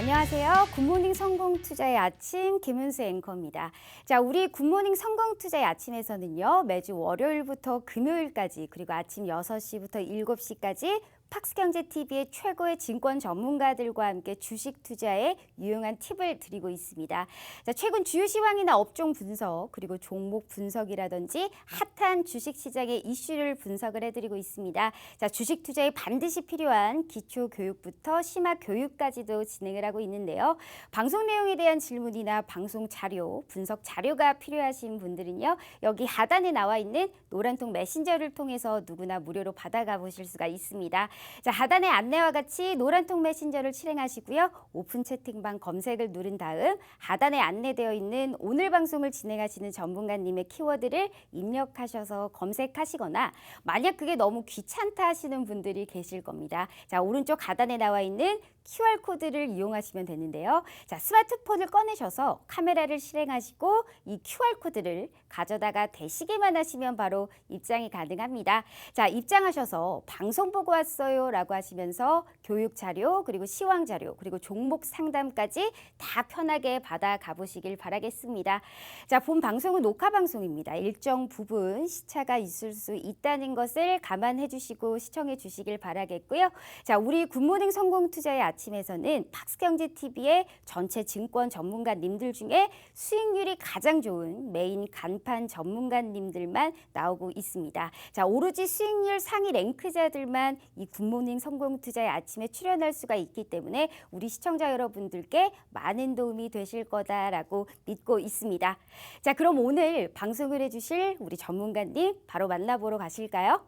안녕하세요. 굿모닝 성공투자의 아침 김은수 앵커입니다. 자, 우리 굿모닝 성공투자의 아침에서는요. 매주 월요일부터 금요일까지 그리고 아침 6시부터 7시까지 팍스경제TV의 최고의 증권 전문가들과 함께 주식 투자에 유용한 팁을 드리고 있습니다. 자, 최근 주요 시황이나 업종 분석 그리고 종목 분석이라든지 핫한 주식 시장의 이슈를 분석을 해드리고 있습니다. 자, 주식 투자에 반드시 필요한 기초 교육부터 심화 교육까지도 진행을 하고 있는데요. 방송 내용에 대한 질문이나 방송 자료, 분석 자료가 필요하신 분들은요. 여기 하단에 나와 있는 노란통 메신저를 통해서 누구나 무료로 받아가 보실 수가 있습니다. 자, 하단의 안내와 같이 노란통 메신저를 실행하시고요. 오픈 채팅방 검색을 누른 다음 하단에 안내되어 있는 오늘 방송을 진행하시는 전문가님의 키워드를 입력하셔서 검색하시거나 만약 그게 너무 귀찮다 하시는 분들이 계실 겁니다. 자, 오른쪽 하단에 나와 있는 QR코드를 이용하시면 되는데요. 자, 스마트폰을 꺼내셔서 카메라를 실행하시고 이 QR코드를 가져다가 대시기만 하시면 바로 입장이 가능합니다. 자, 입장하셔서 방송 보고 왔어요 라고 하시면서 교육 자료 그리고 시황 자료 그리고 종목 상담까지 다 편하게 받아 가보시길 바라겠습니다. 자, 본 방송은 녹화 방송입니다. 일정 부분 시차가 있을 수 있다는 것을 감안해 주시고 시청해 주시길 바라겠고요. 자, 우리 굿모닝 성공투자의 아침에서는 팍스경제TV의 전체 증권 전문가님들 중에 수익률이 가장 좋은 메인 간판 전문가님들만 나오고 있습니다. 자, 오로지 수익률 상위 랭크자들만 이 굿모닝 성공투자의 아침에 출연할 수가 있기 때문에 우리 시청자 여러분들께 많은 도움이 되실 거다라고 믿고 있습니다. 자, 그럼 오늘 방송을 해주실 우리 전문가님 바로 만나보러 가실까요?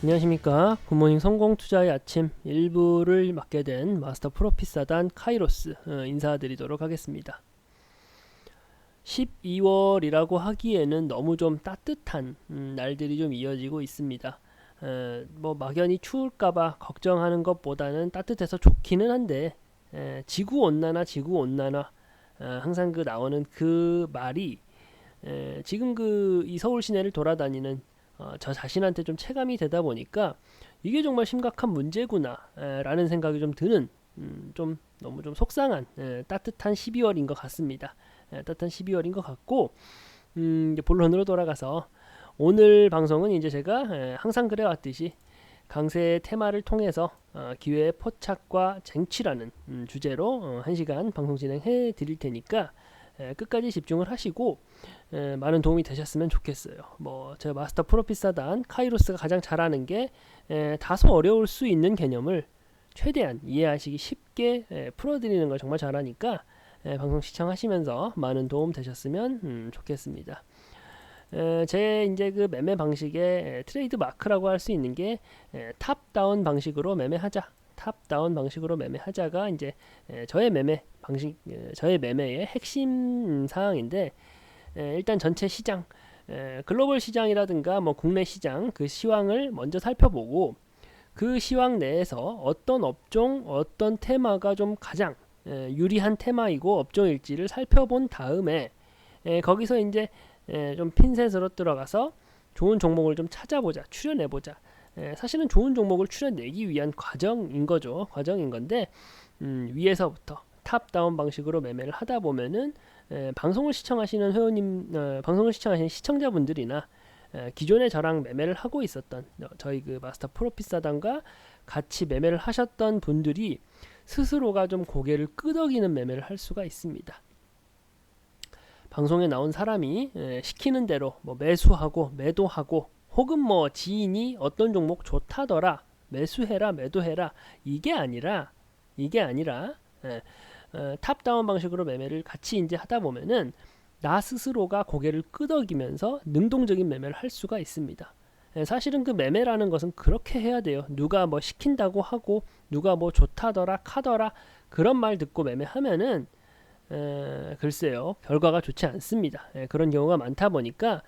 안녕하십니까. 굿모닝 성공투자의 아침 일부를 맡게 된 마스터 프로핏사단 카이로스 인사드리도록 하겠습니다. 12월이라고 하기에는 너무 좀 따뜻한 날들이 좀 이어지고 있습니다. 뭐 막연히 추울까봐 걱정하는 것보다는 따뜻해서 좋기는 한데 지구온난화 항상 그 나오는 그 말이 지금 이 서울 시내를 돌아다니는 저 자신한테 좀 체감이 되다 보니까 이게 정말 심각한 문제구나 라는 생각이 좀 드는 좀 너무 좀 속상한 따뜻한 12월인 것 같습니다. 따뜻한 12월인 것 같고 이제 본론으로 돌아가서 오늘 방송은 이제 제가 항상 그래왔듯이 강세의 테마를 통해서 기회의 포착과 쟁취라는 주제로 1시간 방송 진행해 드릴 테니까 끝까지 집중을 하시고 많은 도움이 되셨으면 좋겠어요. 뭐 제가 마스터 프로핏사단 카이로스가 가장 잘하는 게 다소 어려울 수 있는 개념을 최대한 이해하시기 쉽게 풀어드리는 걸 정말 잘하니까 방송 시청하시면서 많은 도움 되셨으면 좋겠습니다. 제 이제 그 매매 방식의 트레이드 마크라고 할 수 있는 게 탑다운 방식으로 매매하자. 탑다운 방식으로 매매하자가 이제 저의 매매 방식, 저의 매매의 핵심 사항인데 일단 전체 시장, 글로벌 시장이라든가 뭐 국내 시장 그 시황을 먼저 살펴보고 그 시황 내에서 어떤 업종, 어떤 테마가 좀 가장 유리한 테마이고 업종일지를 살펴본 다음에 거기서 이제 좀 핀셋으로 들어가서 좋은 종목을 좀 찾아보자, 추려내보자. 사실은 좋은 종목을 추려내기 위한 과정인 거죠. 과정인 건데 위에서부터 탑다운 방식으로 매매를 하다 보면은 방송을 시청하시는 회원님, 방송을 시청하시는 시청자분들이나 기존에 저랑 매매를 하고 있었던 저희 그 마스터 프로핏사단과 같이 매매를 하셨던 분들이 스스로가 좀 고개를 끄덕이는 매매를 할 수가 있습니다. 방송에 나온 사람이 시키는 대로 뭐 매수하고 매도하고 혹은 뭐 지인이 어떤 종목 좋다더라 매수해라 매도해라 이게 아니라 탑다운 방식으로 매매를 같이 이제 하다 보면은 나 스스로가 고개를 끄덕이면서 능동적인 매매를 할 수가 있습니다. 사실은 그 매매라는 것은 그렇게 해야 돼요. 누가 뭐 시킨다고 하고 누가 뭐 좋다더라 카더라 그런 말 듣고 매매하면은 글쎄요 결과가 좋지 않습니다. 그런 경우가 많다 보니까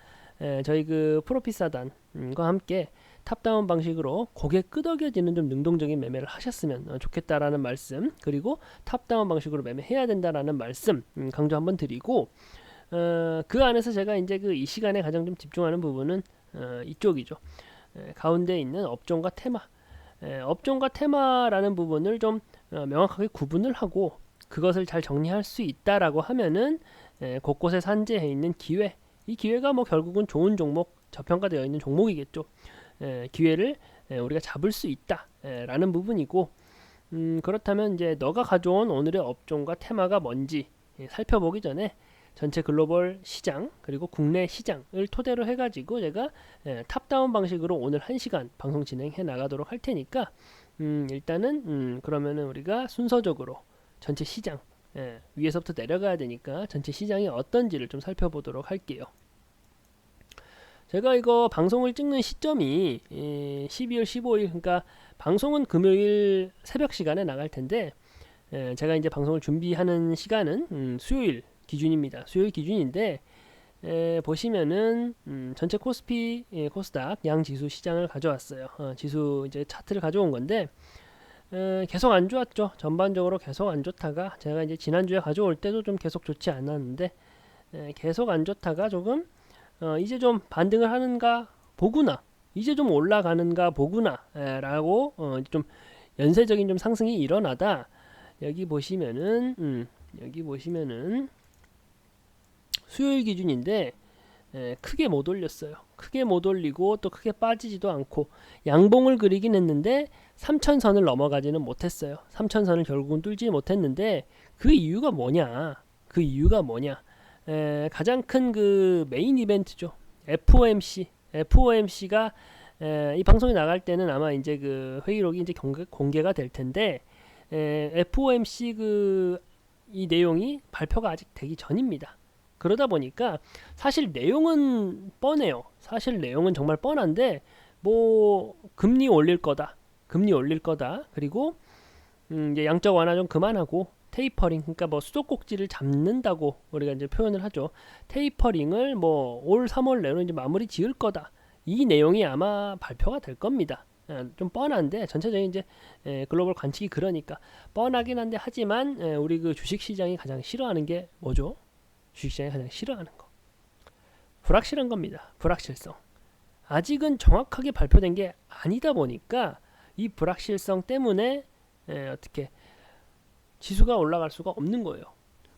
저희 그 프로피사단과 함께 탑다운 방식으로 고개 끄덕여지는 좀 능동적인 매매를 하셨으면 좋겠다라는 말씀, 그리고 탑다운 방식으로 매매해야 된다라는 말씀 강조 한번 드리고, 그 안에서 제가 이제 그 이 시간에 가장 좀 집중하는 부분은 이쪽이죠. 가운데 있는 업종과 테마, 업종과 테마라는 부분을 좀 명확하게 구분을 하고 그것을 잘 정리할 수 있다라고 하면은 곳곳에 산재해 있는 기회, 이 기회가 뭐 결국은 좋은 종목, 저평가되어 있는 종목이겠죠. 기회를 우리가 잡을 수 있다라는 부분이고, 그렇다면 이제 너가 가져온 오늘의 업종과 테마가 뭔지 살펴보기 전에 전체 글로벌 시장 그리고 국내 시장을 토대로 해가지고 제가 탑다운 방식으로 오늘 1시간 방송 진행해 나가도록 할 테니까 일단은 그러면은 우리가 순서적으로 전체 시장, 위에서부터 내려가야 되니까 전체 시장이 어떤지를 좀 살펴보도록 할게요. 제가 이거 방송을 찍는 시점이 12월 15일, 그러니까 방송은 금요일 새벽 시간에 나갈 텐데 제가 이제 방송을 준비하는 시간은 수요일 기준입니다. 수요일 기준인데 보시면은 전체 코스피, 코스닥 양 지수 시장을 가져왔어요. 지수 이제 차트를 가져온 건데 계속 안 좋았죠. 전반적으로 계속 안 좋다가 제가 이제 지난주에 가져올 때도 좀 계속 좋지 않았는데 계속 안 좋다가 조금 이제 좀 반등을 하는가 보구나, 이제 좀 올라가는가 보구나 라고 좀 연쇄적인 좀 상승이 일어나다 여기 보시면은 수요일 기준인데 크게 못 올렸어요. 크게 못 올리고 또 크게 빠지지도 않고 양봉을 그리긴 했는데 3천선을 넘어가지는 못했어요. 3천선을 결국은 뚫지 못했는데 그 이유가 뭐냐? 가장 큰 그 메인 이벤트죠. FOMC가 이 방송이 나갈 때는 아마 이제 그 회의록이 이제 공개가 될 텐데 FOMC 이 내용이 발표가 아직 되기 전입니다. 그러다 보니까 사실 내용은 뻔해요. 사실 내용은 정말 뻔한데 뭐 금리 올릴 거다. 그리고 이제 양적 완화 좀 그만하고 테이퍼링, 그러니까 뭐 수도꼭지를 잡는다고 우리가 이제 표현을 하죠. 테이퍼링을 뭐 올 3월 내로 이제 마무리 지을 거다. 이 내용이 아마 발표가 될 겁니다. 좀 뻔한데 전체적인 이제 글로벌 관측이 그러니까 뻔하긴 한데, 하지만 우리 그 주식 시장이 가장 싫어하는 게 뭐죠? 주식 시장이 가장 싫어하는 거, 불확실한 겁니다. 불확실성. 아직은 정확하게 발표된 게 아니다 보니까 이 불확실성 때문에 어떻게 지수가 올라갈 수가 없는 거예요.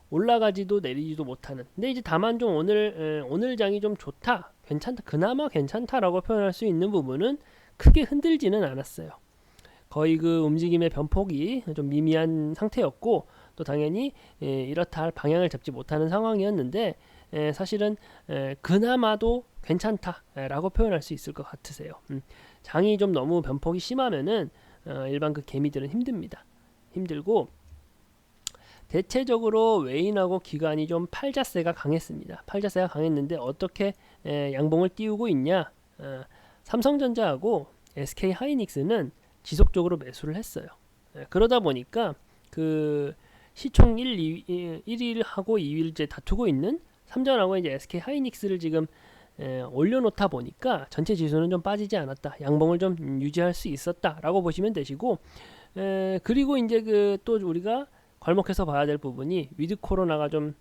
올라가지도 내리지도 못하는. 근데 이제 다만 좀 오늘 장이 좀 좋다, 괜찮다, 그나마 괜찮다라고 표현할 수 있는 부분은 크게 흔들지는 않았어요. 거의 그 움직임의 변폭이 좀 미미한 상태였고, 또 당연히 이렇다 할 방향을 잡지 못하는 상황이었는데 사실은 그나마도 괜찮다라고 표현할 수 있을 것 같으세요. 장이 좀 너무 변폭이 심하면은 일반 그 개미들은 힘들고 대체적으로 외인하고 기관이 좀 팔자세가 강했습니다. 팔자세가 강했는데 어떻게 양봉을 띄우고 있냐? 삼성전자하고 SK 하이닉스는 지속적으로 매수를 했어요. 그러다 보니까 그 시총 1위하고 2위를 이제 다투고 있는 삼전하고 이제 SK 하이닉스를 지금 올려놓다 보니까 전체 지수는 좀 빠지지 않았다. 양봉을 좀 유지할 수 있었다라고 보시면 되시고, 그리고 이제 그 또 우리가 괄목해서 봐야 될 부분이 위드 코로나가 좀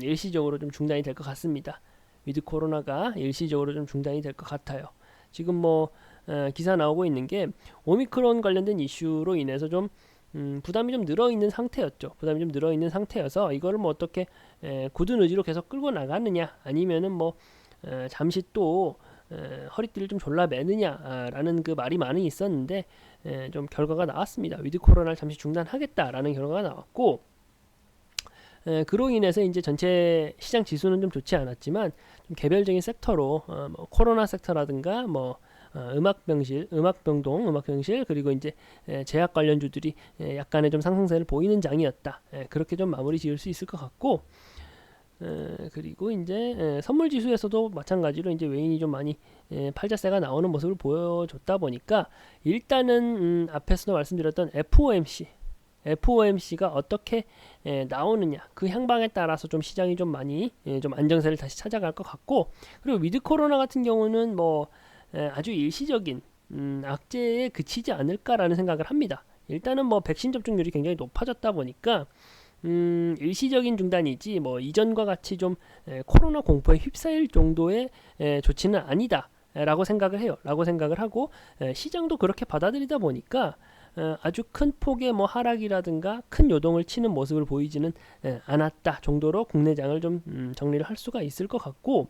일시적으로 좀 중단이 될 것 같습니다. 위드 코로나가 일시적으로 좀 중단이 될 것 같아요. 지금 뭐 기사 나오고 있는 게 오미크론 관련된 이슈로 인해서 좀 부담이 좀 늘어있는 상태였죠. 부담이 좀 늘어있는 상태여서 이거를 뭐 어떻게 굳은 의지로 계속 끌고 나가느냐, 아니면은 뭐 잠시 또 허리띠를 좀 졸라매느냐라는 그 말이 많이 있었는데 좀 결과가 나왔습니다. 위드 코로나를 잠시 중단하겠다라는 결과가 나왔고, 그로 인해서 이제 전체 시장 지수는 좀 좋지 않았지만 좀 개별적인 섹터로 뭐 코로나 섹터라든가 뭐 음악병실 그리고 이제 제약 관련주들이 약간의 좀 상승세를 보이는 장이었다. 그렇게 좀 마무리 지을 수 있을 것 같고, 그리고 이제 선물 지수에서도 마찬가지로 이제 외인이 좀 많이 팔자세가 나오는 모습을 보여줬다 보니까 일단은 앞에서도 말씀드렸던 FOMC가 어떻게 나오느냐 그 향방에 따라서 좀 시장이 좀 많이 좀 안정세를 다시 찾아갈 것 같고, 그리고 위드 코로나 같은 경우는 뭐 아주 일시적인 악재에 그치지 않을까라는 생각을 합니다. 일단은 뭐 백신 접종률이 굉장히 높아졌다 보니까 일시적인 중단이지 뭐 이전과 같이 좀 코로나 공포에 휩싸일 정도의 조치는 아니다 라고 생각을 해요. 라고 생각을 하고 시장도 그렇게 받아들이다 보니까 아주 큰 폭의 뭐 하락이라든가 큰 요동을 치는 모습을 보이지는 않았다 정도로 국내장을 좀 정리를 할 수가 있을 것 같고,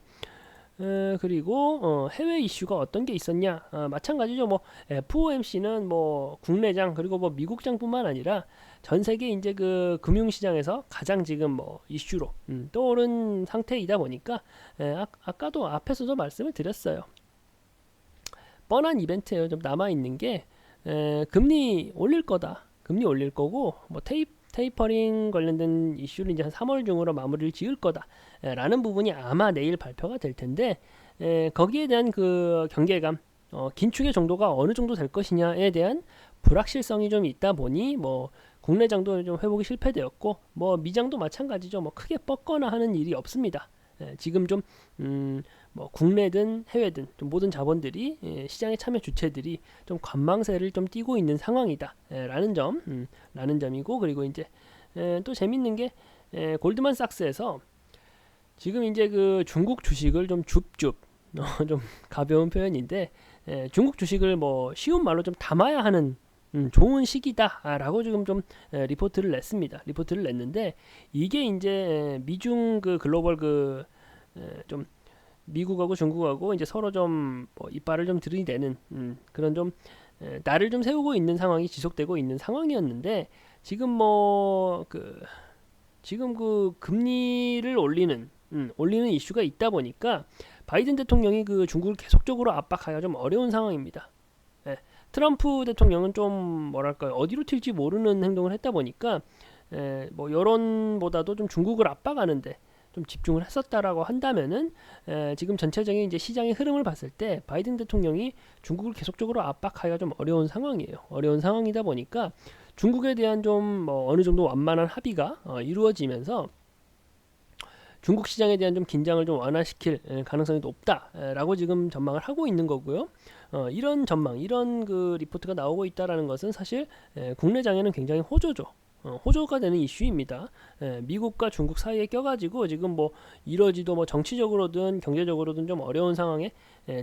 그리고 해외 이슈가 어떤 게 있었냐, 마찬가지죠. 뭐 FOMC는 뭐 국내장 그리고 뭐 미국장뿐만 아니라 전 세계 이제 그 금융시장에서 가장 지금 뭐 이슈로 떠오른 상태이다 보니까 아까도 앞에서도 말씀을 드렸어요. 뻔한 이벤트예요. 좀 남아 있는 게 금리 올릴 거다. 금리 올릴 거고 뭐 테이퍼링 관련된 이슈를 이제 한 3월 중으로 마무리를 지을 거다 라는 부분이 아마 내일 발표가 될 텐데, 거기에 대한 그 경계감, 긴축의 정도가 어느 정도 될 것이냐에 대한 불확실성이 좀 있다 보니 뭐 국내장도 좀 회복이 실패되었고, 뭐 미장도 마찬가지죠. 뭐 크게 뻗거나 하는 일이 없습니다. 지금 좀 뭐 국내든 해외든 좀 모든 자본들이 시장에 참여 주체들이 좀 관망세를 좀 띠고 있는 상황이다 라는 점이고, 그리고 이제 또 재밌는 게 골드만삭스에서 지금 이제 그 중국 주식을 좀 줍줍 좀 가벼운 표현인데 중국 주식을 뭐 쉬운 말로 좀 담아야 하는 좋은 시기다라고 지금 좀 리포트를 냈는데, 이게 이제 미중 그 글로벌 그 좀 미국하고 중국하고 이제 서로 좀 뭐 이빨을 좀 들이대는 그런 좀 날을 좀 세우고 있는 상황이 지속되고 있는 상황이었는데, 지금 뭐 지금 그 금리를 올리는 이슈가 있다 보니까 바이든 대통령이 그 중국을 계속적으로 압박하기가 좀 어려운 상황입니다. 트럼프 대통령은 좀 뭐랄까요, 어디로 튈지 모르는 행동을 했다 보니까 뭐 여론보다도 좀 중국을 압박하는데 좀 집중을 했었다라고 한다면은 지금 전체적인 이제 시장의 흐름을 봤을 때 바이든 대통령이 중국을 계속적으로 압박하기가 좀 어려운 상황이에요. 어려운 상황이다 보니까 중국에 대한 좀 뭐 어느 정도 완만한 합의가 이루어지면서 중국 시장에 대한 좀 긴장을 좀 완화시킬 가능성이 높다라고 지금 전망을 하고 있는 거고요. 이런 전망, 이런 그 리포트가 나오고 있다라는 것은 사실 국내장에는 굉장히 호조가 되는 이슈입니다. 미국과 중국 사이에 껴가지고 지금 뭐 이러지도 뭐 정치적으로든 경제적으로든 좀 어려운 상황에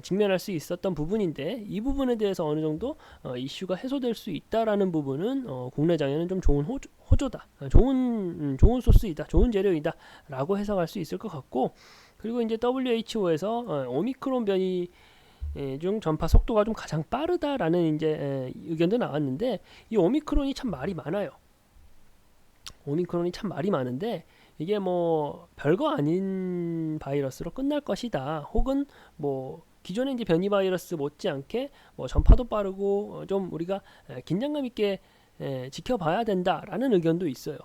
직면할 수 있었던 부분인데, 이 부분에 대해서 어느 정도 이슈가 해소될 수 있다라는 부분은 국내장에는 좀 좋은 호조다, 좋은 소스이다, 좋은 재료이다라고 해석할 수 있을 것 같고, 그리고 이제 WHO에서 오미크론 변이 중 전파 속도가 좀 가장 빠르다라는 이제 의견도 나왔는데, 이 오미크론이 참 말이 많아요. 오미크론이 참 말이 많은데 이게 뭐 별거 아닌 바이러스로 끝날 것이다, 혹은 뭐 기존의 이제 변이 바이러스 못지않게 뭐 전파도 빠르고 좀 우리가 긴장감 있게 지켜봐야 된다라는 의견도 있어요.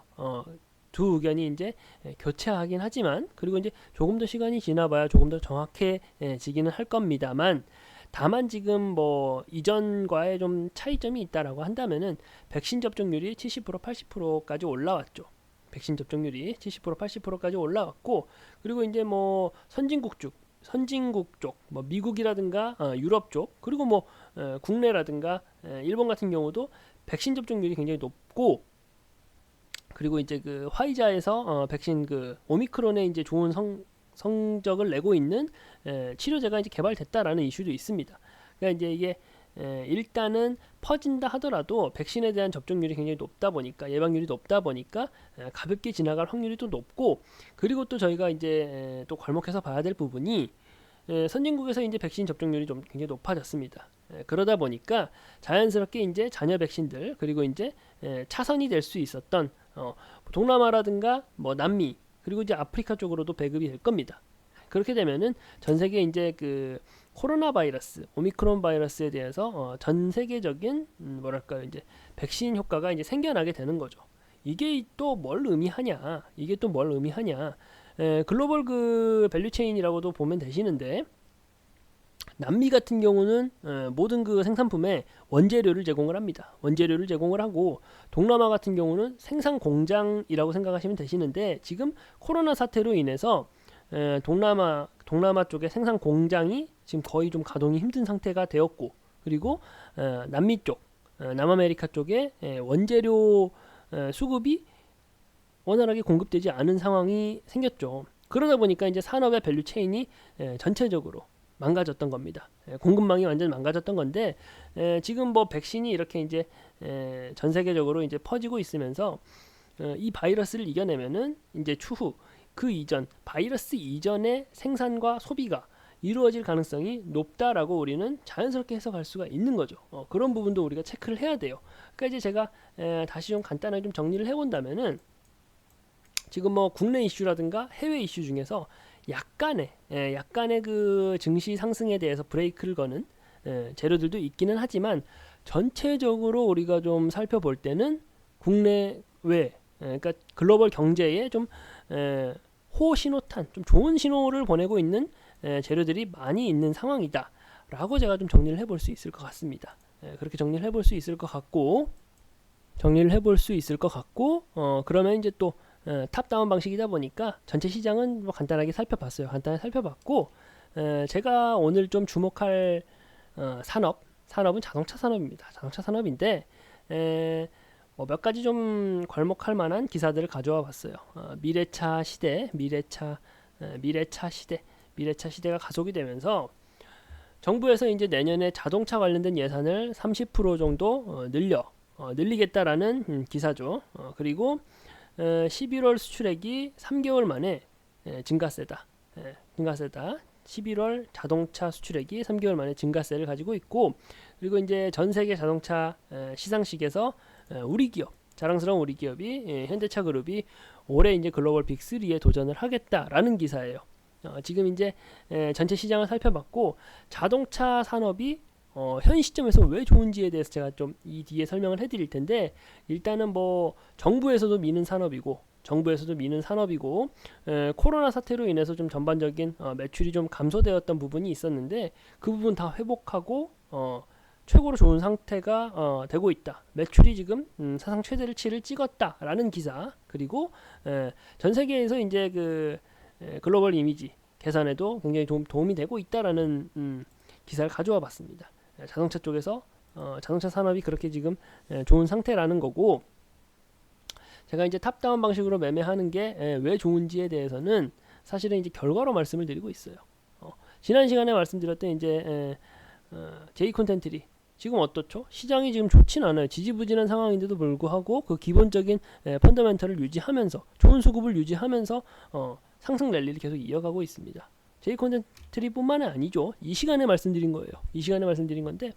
두 의견이 이제 교차하긴 하지만, 그리고 이제 조금 더 시간이 지나봐야 조금 더 정확해지기는 할 겁니다만, 다만 지금 뭐 이전과의 좀 차이점이 있다라고 한다면은 백신 접종률이 70% 80%까지 올라왔죠. 백신 접종률이 70% 80%까지 올라왔고, 그리고 이제 뭐 선진국 쪽, 뭐 미국이라든가 유럽 쪽, 그리고 뭐 국내라든가 일본 같은 경우도 백신 접종률이 굉장히 높고, 그리고 이제 그 화이자에서 백신 그 오미크론에 이제 좋은 성적을 내고 있는 치료제가 이제 개발됐다라는 이슈도 있습니다. 그러니까 이제 이게 일단은 퍼진다 하더라도 백신에 대한 접종률이 굉장히 높다 보니까, 예방률이 높다 보니까 가볍게 지나갈 확률이 또 높고, 그리고 또 저희가 이제 또 괄목해서 봐야 될 부분이 선진국에서 이제 백신 접종률이 좀 굉장히 높아졌습니다. 그러다 보니까 자연스럽게 이제 잔여 백신들, 그리고 이제 차선이 될 수 있었던 동남아라든가 뭐 남미, 그리고 이제 아프리카 쪽으로도 배급이 될 겁니다. 그렇게 되면은 전 세계 이제 그 코로나 바이러스, 오미크론 바이러스에 대해서 전 세계적인 뭐랄까요, 이제 백신 효과가 이제 생겨나게 되는 거죠. 이게 또 뭘 의미하냐? 글로벌 그 밸류 체인이라고도 보면 되시는데, 남미 같은 경우는 모든 그 생산품에 원재료를 제공을 합니다. 원재료를 제공을 하고, 동남아 같은 경우는 생산 공장이라고 생각하시면 되시는데, 지금 코로나 사태로 인해서 동남아 쪽의 생산 공장이 지금 거의 좀 가동이 힘든 상태가 되었고, 그리고 남미 쪽, 남아메리카 쪽에 원재료 수급이 원활하게 공급되지 않은 상황이 생겼죠. 그러다 보니까 이제 산업의 밸류 체인이 전체적으로 망가졌던 겁니다. 공급망이 완전 망가졌던 건데, 지금 뭐 백신이 이렇게 이제 전 세계적으로 이제 퍼지고 있으면서 이 바이러스를 이겨내면은 이제 추후 그 이전 바이러스 이전의 생산과 소비가 이루어질 가능성이 높다라고 우리는 자연스럽게 해석할 수가 있는 거죠. 그런 부분도 우리가 체크를 해야 돼요. 그러니까 이제 제가 다시 좀 간단하게 좀 정리를 해본다면은, 지금 뭐 국내 이슈라든가 해외 이슈 중에서 약간의 그 증시 상승에 대해서 브레이크를 거는 재료들도 있기는 하지만, 전체적으로 우리가 좀 살펴볼 때는 국내외, 그러니까 글로벌 경제에 좀 호신호탄, 좀 좋은 신호를 보내고 있는 재료들이 많이 있는 상황이다 라고 제가 좀 정리를 해볼 수 있을 것 같습니다. 그렇게 정리를 해볼 수 있을 것 같고, 그러면 이제 또 탑다운 방식이다 보니까 전체 시장은 뭐 간단하게 살펴봤어요. 간단하게 살펴봤고, 제가 오늘 좀 주목할 산업은 자동차 산업입니다. 자동차 산업인데, 뭐 몇 가지 좀 괄목할 만한 기사들을 가져와 봤어요. 미래차 시대가 가속이 되면서 정부에서 이제 내년에 자동차 관련된 예산을 30% 정도 늘리겠다라는 기사죠. 그리고 11월 수출액이 3개월 만에 증가세다. 11월 자동차 수출액이 3개월 만에 증가세를 가지고 있고, 그리고 이제 전 세계 자동차 시상식에서 우리 기업, 자랑스러운 우리 기업이 현대차 그룹이 올해 이제 글로벌 빅3에 도전을 하겠다라는 기사예요. 지금 이제 전체 시장을 살펴봤고, 자동차 산업이 현 시점에서 왜 좋은지에 대해서 제가 좀 이 뒤에 설명을 해드릴 텐데, 일단은 뭐 정부에서도 미는 산업이고 코로나 사태로 인해서 좀 전반적인 매출이 좀 감소되었던 부분이 있었는데, 그 부분 다 회복하고 최고로 좋은 상태가 되고 있다. 매출이 지금 사상 최대치를 찍었다라는 기사, 그리고 전 세계에서 이제 그 글로벌 이미지 개선에도 굉장히 도움이 되고 있다라는 기사를 가져와 봤습니다. 자동차 쪽에서 자동차 산업이 그렇게 지금 좋은 상태라는 거고, 제가 이제 탑다운 방식으로 매매하는 게 왜 좋은지에 대해서는 사실은 이제 결과로 말씀을 드리고 있어요. 지난 시간에 말씀드렸던 이제 제이 콘텐트리 지금 어떻죠? 시장이 지금 좋진 않아요. 지지부진한 상황인데도 불구하고 그 기본적인 펀더멘털을 유지하면서, 좋은 수급을 유지하면서 상승 랠리를 계속 이어가고 있습니다. 제이 콘텐트리뿐만이 아니죠. 이 시간에 말씀드린 거예요. 이 시간에 말씀드린 건데,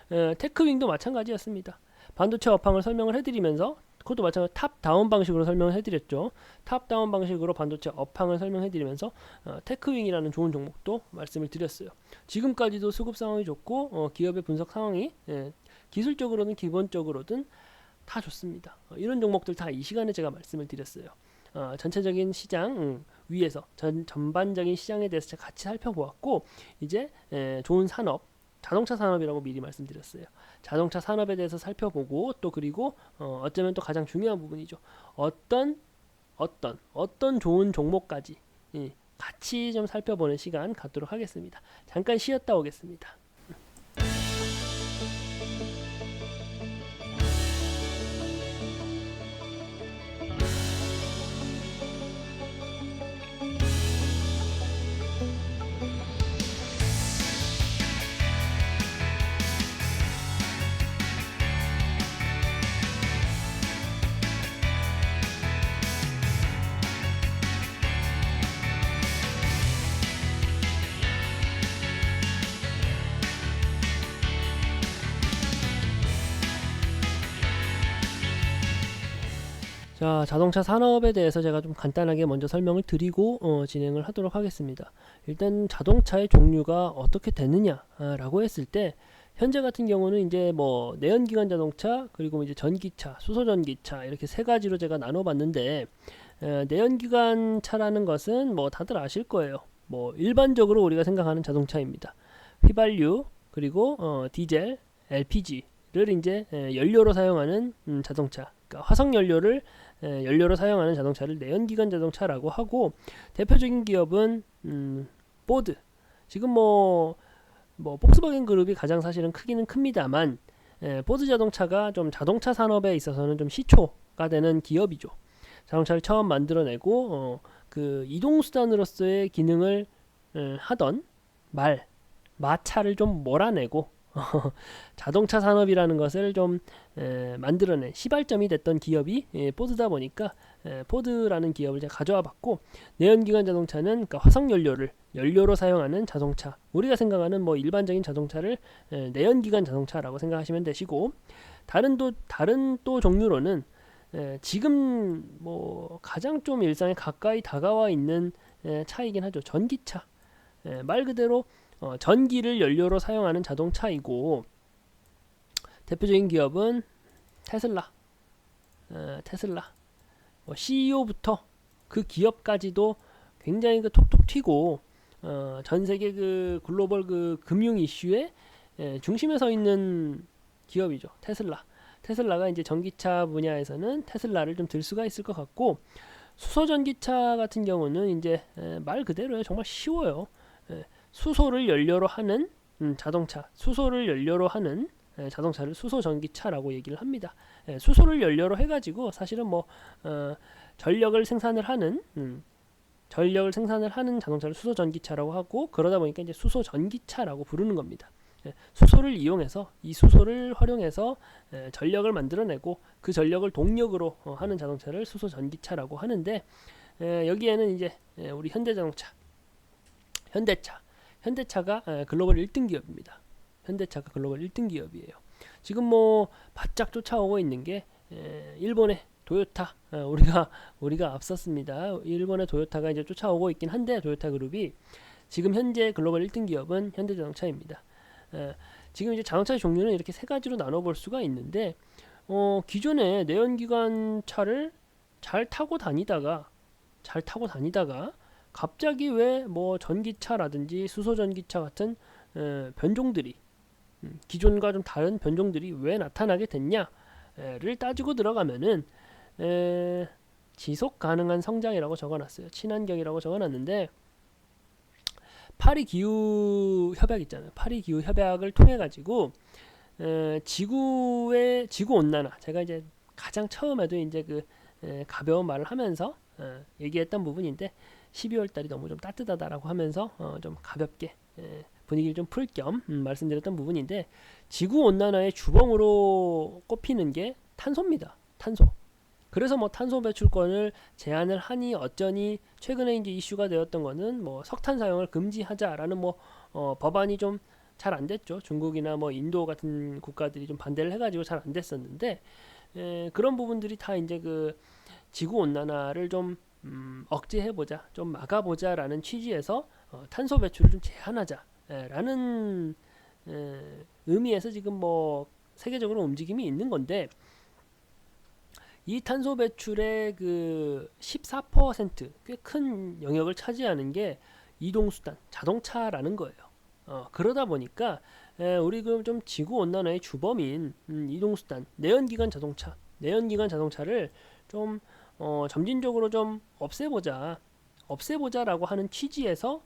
테크윙도 마찬가지였습니다. 반도체 업황을 설명을 해드리면서, 그것도 마찬가지로 탑다운 방식으로 설명을 해드렸죠. 탑다운 방식으로 반도체 업황을 설명해드리면서 테크윙이라는 좋은 종목도 말씀을 드렸어요. 지금까지도 수급 상황이 좋고 기업의 분석 상황이 기술적으로든 기본적으로든 다 좋습니다. 이런 종목들 다 이 시간에 제가 말씀을 드렸어요. 전체적인 시장 위에서 전반적인 시장에 대해서 제가 같이 살펴보았고, 이제 좋은 산업, 자동차 산업이라고 미리 말씀드렸어요. 자동차 산업에 대해서 살펴보고, 또 그리고 어쩌면 또 가장 중요한 부분이죠. 어떤 좋은 종목까지 같이 좀 살펴보는 시간 갖도록 하겠습니다. 잠깐 쉬었다 오겠습니다. 자, 자동차 산업에 대해서 제가 좀 간단하게 먼저 설명을 드리고 진행을 하도록 하겠습니다. 일단 자동차의 종류가 어떻게 되느냐라고 했을 때, 현재 같은 경우는 이제 뭐 내연기관 자동차, 그리고 이제 전기차, 수소전기차, 이렇게 세 가지로 제가 나눠봤는데, 내연기관 차라는 것은 뭐 다들 아실 거예요. 뭐 일반적으로 우리가 생각하는 자동차입니다. 휘발유 그리고 디젤, LPG를 이제 연료로 사용하는 자동차. 그러니까 화석 연료를 연료로 사용하는 자동차를 내연기관 자동차라고 하고, 대표적인 기업은 포드. 지금 뭐 폭스바겐 그룹이 가장 사실은 크기는 큽니다만, 포드 자동차가 좀 자동차 산업에 있어서는 좀 시초가 되는 기업이죠. 자동차를 처음 만들어내고 그 이동수단으로서의 기능을 하던 마차를 좀 몰아내고 자동차 산업이라는 것을 좀 만들어낸 시발점이 됐던 기업이 포드다 보니까 포드라는 기업을 제가 가져와 봤고, 내연기관 자동차는 그러니까 화석 연료로 사용하는 자동차, 우리가 생각하는 뭐 일반적인 자동차를 내연기관 자동차라고 생각하시면 되시고, 다른 또 종류로는 지금 뭐 가장 좀 일상에 가까이 다가와 있는 차이긴 하죠. 전기차. 말 그대로 전기를 연료로 사용하는 자동차이고, 대표적인 기업은 테슬라. 뭐 CEO부터 그 기업까지도 굉장히 그 톡톡 튀고 전 세계 그 글로벌 그 금융 이슈의 중심에 서 있는 기업이죠. 테슬라가 이제 전기차 분야에서는 테슬라를 좀 들 수가 있을 것 같고, 수소 전기차 같은 경우는 이제 말 그대로요. 정말 쉬워요. 수소를 연료로 하는 자동차를 수소 전기차라고 얘기를 합니다. 수소를 연료로 해가지고 사실은 뭐 전력을 생산을 하는 자동차를 수소 전기차라고 하고, 그러다 보니까 이제 수소 전기차라고 부르는 겁니다. 수소를 활용해서 전력을 만들어내고 그 전력을 동력으로 하는 자동차를 수소 전기차라고 하는데, 여기에는 이제 우리 현대차가 글로벌 1등 기업입니다. 현대차가 글로벌 1등 기업이에요. 지금 뭐 바짝 쫓아오고 있는 게 일본의 도요타. 우리가 앞섰습니다. 일본의 도요타가 이제 쫓아오고 있긴 한데, 도요타 그룹이 지금 현재 글로벌 1등 기업은 현대자동차입니다. 지금 이제 자동차 종류는 이렇게 세 가지로 나눠볼 수가 있는데, 기존의 내연기관 차를 잘 타고 다니다가 갑자기 왜 뭐 전기차라든지 수소 전기차 같은 변종들이, 기존과 좀 다른 변종들이 왜 나타나게 됐냐를 따지고 들어가면은 지속 가능한 성장이라고 적어놨어요. 친환경이라고 적어놨는데, 파리 기후 협약 있잖아요. 파리 기후 협약을 통해 가지고 지구 온난화, 제가 이제 가장 처음에도 이제 그 가벼운 말을 하면서 얘기했던 부분인데, 12월 달이 너무 좀 따뜻하다라고 하면서 좀 가볍게 분위기를 좀 풀 겸 말씀드렸던 부분인데, 지구 온난화의 주범으로 꼽히는 게 탄소입니다. 탄소. 그래서 뭐 탄소 배출권을 제한을 하니 어쩌니 최근에 이제 이슈가 되었던 거는 뭐 석탄 사용을 금지하자라는 뭐 법안이 좀 잘 안 됐죠. 중국이나 뭐 인도 같은 국가들이 좀 반대를 해가지고 잘 안 됐었는데, 그런 부분들이 다 이제 그 지구 온난화를 좀 억제해보자, 좀 막아보자라는 취지에서 탄소 배출을 좀 제한하자라는 의미에서 지금 뭐 세계적으로 움직임이 있는 건데, 이 탄소 배출의 그 14% 꽤 큰 영역을 차지하는 게 이동수단, 자동차라는 거예요. 그러다 보니까 우리 그 좀 지구 온난화의 주범인 이동수단, 내연기관 자동차를 좀 점진적으로 좀 없애보자라고 하는 취지에서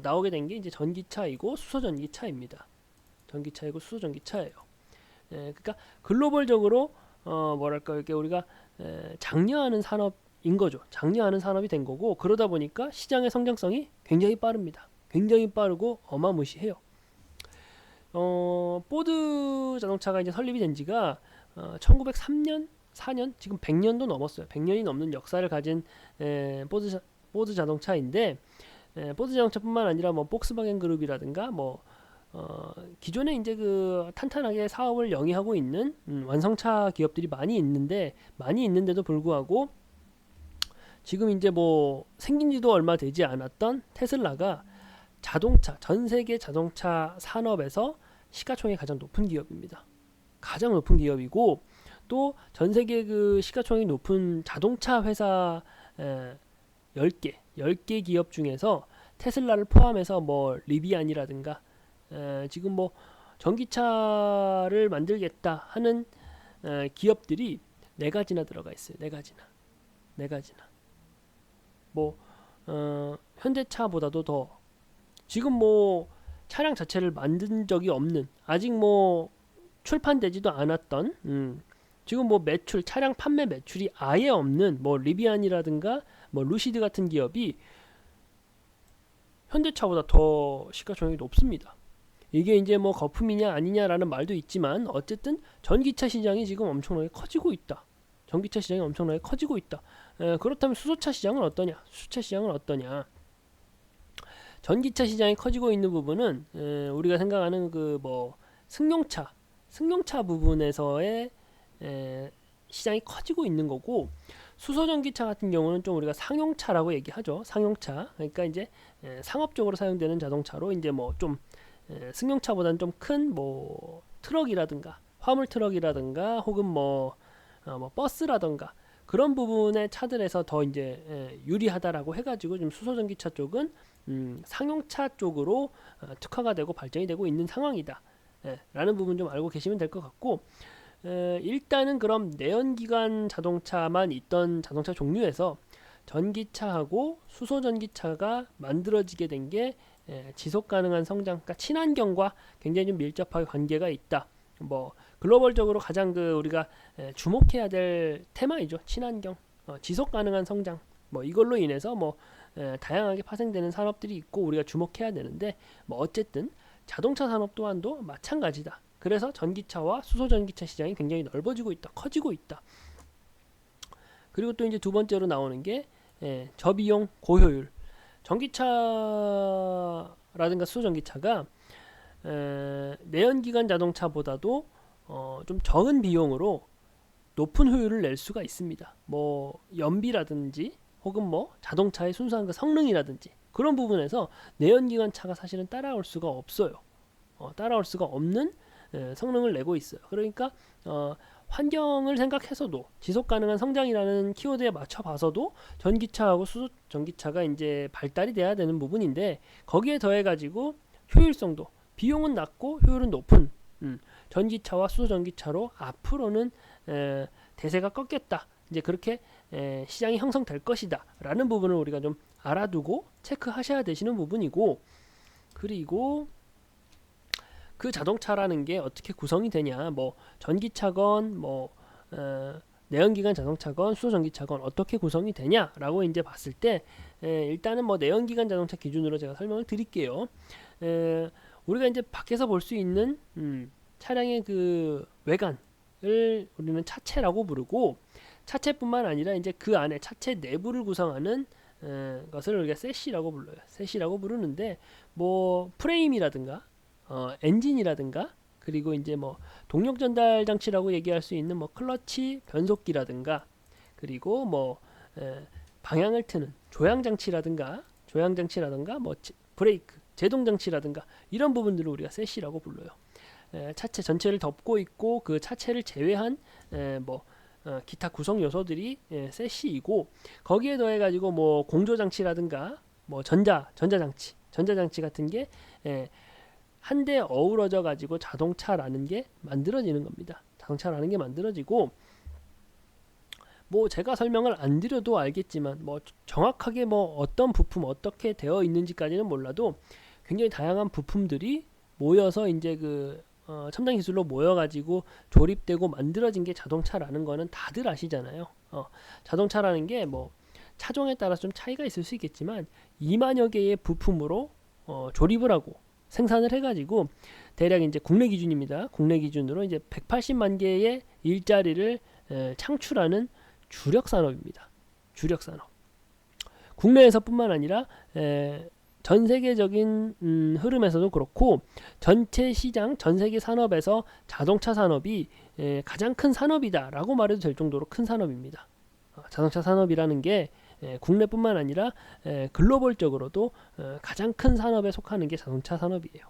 나오게 된 게 이제 전기차이고 수소 전기차입니다. 수소전기차예요. 그러니까 글로벌적으로 뭐랄까 이렇게 우리가 장려하는 산업인 거죠. 장려하는 산업이 된 거고, 그러다 보니까 시장의 성장성이 굉장히 빠릅니다. 굉장히 빠르고 어마무시해요. 포드 자동차가 이제 설립이 된 지가 1903년, 4년, 지금 100년도 넘었어요. 100년이 넘는 역사를 가진 포드 자동차인데, 포드 자동차뿐만 아니라 뭐 폭스바겐 그룹이라든가 뭐 기존에 이제 그 탄탄하게 사업을 영위하고 있는 완성차 기업들이 많이 있는데도 불구하고, 지금 이제 뭐 생긴지도 얼마 되지 않았던 테슬라가 전 세계 자동차 산업에서 시가총액이 가장 높은 기업입니다. 가장 높은 기업이고, 또 전 세계 그 시가총액이 높은 자동차 회사 10개 기업 중에서 테슬라를 포함해서 뭐 리비안이라든가 지금 뭐 전기차를 만들겠다 하는 기업들이 4가지나 들어가 있어요. 4가지나. 뭐 현대차보다도 더 지금 뭐 차량 자체를 만든 적이 없는, 아직 뭐 출판되지도 않았던 지금 뭐 차량 판매 매출이 아예 없는 뭐 리비안이라든가 뭐 루시드 같은 기업이 현대차보다 더 시가총액이 높습니다. 이게 이제 뭐 거품이냐 아니냐라는 말도 있지만 어쨌든 전기차 시장이 지금 엄청나게 커지고 있다. 그렇다면 수소차 시장은 어떠냐? 수소차 시장은 어떠냐? 전기차 시장이 커지고 있는 부분은 우리가 생각하는 그 뭐 승용차 부분에서의 시장이 커지고 있는 거고, 수소 전기차 같은 경우는 좀 우리가 상용차라고 얘기하죠. 상용차. 그러니까 이제 상업적으로 사용되는 자동차로 이제 뭐 좀 승용차보다는 좀 큰 뭐 트럭이라든가 화물 트럭이라든가 혹은 뭐 버스라든가 그런 부분의 차들에서 더 이제 유리하다라고 해가지고 좀 수소 전기차 쪽은 상용차 쪽으로 특화가 되고 발전이 되고 있는 상황이다. 라는 부분 좀 알고 계시면 될 것 같고, 일단은 그럼 내연기관 자동차만 있던 자동차 종류에서 전기차하고 수소 전기차가 만들어지게 된 게 지속 가능한 성장, 그러니까 친환경과 굉장히 좀 밀접하게 관계가 있다. 뭐 글로벌적으로 가장 그 우리가 주목해야 될 테마이죠. 친환경, 지속 가능한 성장. 뭐 이걸로 인해서 뭐 다양하게 파생되는 산업들이 있고 우리가 주목해야 되는데, 뭐 어쨌든 자동차 산업 또한도 마찬가지다. 그래서 전기차와 수소 전기차 시장이 굉장히 넓어지고 있다, 커지고 있다. 그리고 또 이제 두 번째로 나오는 게 저비용 고효율. 전기차라든가 수소 전기차가 내연기관 자동차보다도 좀 적은 비용으로 높은 효율을 낼 수가 있습니다. 뭐 연비라든지 혹은 뭐 자동차의 순수한 그 성능이라든지 그런 부분에서 내연기관 차가 사실은 따라올 수가 없어요. 따라올 수가 없는 성능을 내고 있어요. 그러니까 환경을 생각해서도 지속 가능한 성장이라는 키워드에 맞춰 봐서도 전기차하고 수소 전기차가 이제 발달이 돼야 되는 부분인데, 거기에 더해 가지고 효율성도, 비용은 낮고 효율은 높은 전기차와 수소 전기차로 앞으로는 대세가 꺾였다. 이제 그렇게 시장이 형성될 것이다 라는 부분을 우리가 좀 알아두고 체크하셔야 되시는 부분이고, 그리고 그 자동차라는 게 어떻게 구성이 되냐, 뭐 전기차건 뭐 내연기관 자동차건 수소 전기차건 어떻게 구성이 되냐라고 이제 봤을 때 일단은 뭐 내연기관 자동차 기준으로 제가 설명을 드릴게요. 우리가 이제 밖에서 볼 수 있는 차량의 그 외관을 우리는 차체라고 부르고, 차체뿐만 아니라 이제 그 안에 차체 내부를 구성하는 것을 우리가 세시라고 불러요. 세시라고 부르는데, 뭐 프레임이라든가 엔진이라든가 그리고 이제 뭐 동력 전달 장치라고 얘기할 수 있는 뭐 클러치, 변속기라든가 그리고 뭐 방향을 트는 조향 장치라든가 뭐 브레이크, 제동 장치라든가 이런 부분들을 우리가 세시라고 불러요. 차체 전체를 덮고 있고 그 차체를 제외한 기타 구성 요소들이 세시이고, 거기에 더해 가지고 뭐 공조 장치라든가 뭐 전자장치 같은 게 한데 어우러져 가지고 자동차라는 게 만들어지는 겁니다. 자동차라는 게 만들어지고, 뭐 제가 설명을 안 드려도 알겠지만 뭐 정확하게 뭐 어떤 부품 어떻게 되어 있는지까지는 몰라도 굉장히 다양한 부품들이 모여서 이제 그 첨단 기술로 모여가지고 조립되고 만들어진 게 자동차라는 거는 다들 아시잖아요. 자동차라는 게 뭐 차종에 따라서 좀 차이가 있을 수 있겠지만 2만여 개의 부품으로 조립을 하고 생산을 해가지고 대략 이제 국내 기준입니다. 국내 기준으로 이제 180만 개의 일자리를 창출하는 주력 산업입니다. 주력 산업. 국내에서뿐만 아니라 전 세계적인 흐름에서도 그렇고 전체 시장, 전 세계 산업에서 자동차 산업이 가장 큰 산업이다라고 말해도 될 정도로 큰 산업입니다. 자동차 산업이라는 게 국내뿐만 아니라 글로벌적으로도 가장 큰 산업에 속하는 게 자동차 산업이에요.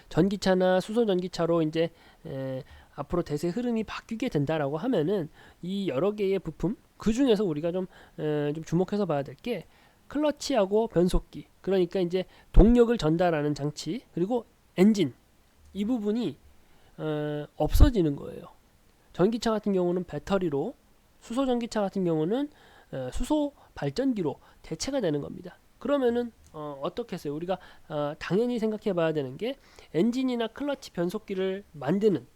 전기차나 수소 전기차로 이제 앞으로 대세 흐름이 바뀌게 된다라고 하면은 이 여러 개의 부품, 그 중에서 우리가 좀 주목해서 봐야 될 게 클러치하고 변속기, 그러니까 이제 동력을 전달하는 장치, 그리고 엔진, 이 부분이 없어지는 거예요. 전기차 같은 경우는 배터리로, 수소 전기차 같은 경우는 수소 발전기로 대체가 되는 겁니다. 그러면은 어떻게 했어요? 우리가 당연히 생각해 봐야 되는 게, 엔진이나 클러치, 변속기를 만드는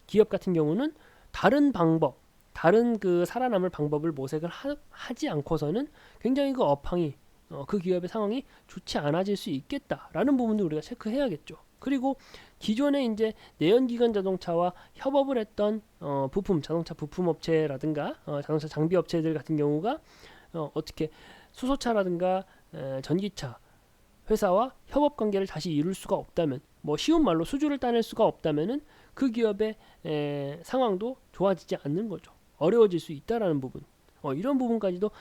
기업 같은 경우는 다른 방법, 다른 그 살아남을 방법을 모색을 하지 않고서는 굉장히 그 업황이, 그 기업의 상황이 좋지 않아질 수 있겠다라는 부분도 우리가 체크해야겠죠. 그리고 기존에 이제 내연기관 자동차와 협업을 했던 부품, 자동차 부품 업체라든가 자동차 장비 업체들 같은 경우가 어떻게 수소차라든가 전기차 회사와 협업 관계를 다시 이룰 수가 없다면, 뭐 쉬운 말로 수주를 따낼 수가 없다면은 그 기업의 상황도 좋아지지 않는 거죠. 어려워질 수 있다라는 부분, 이런 부분까지도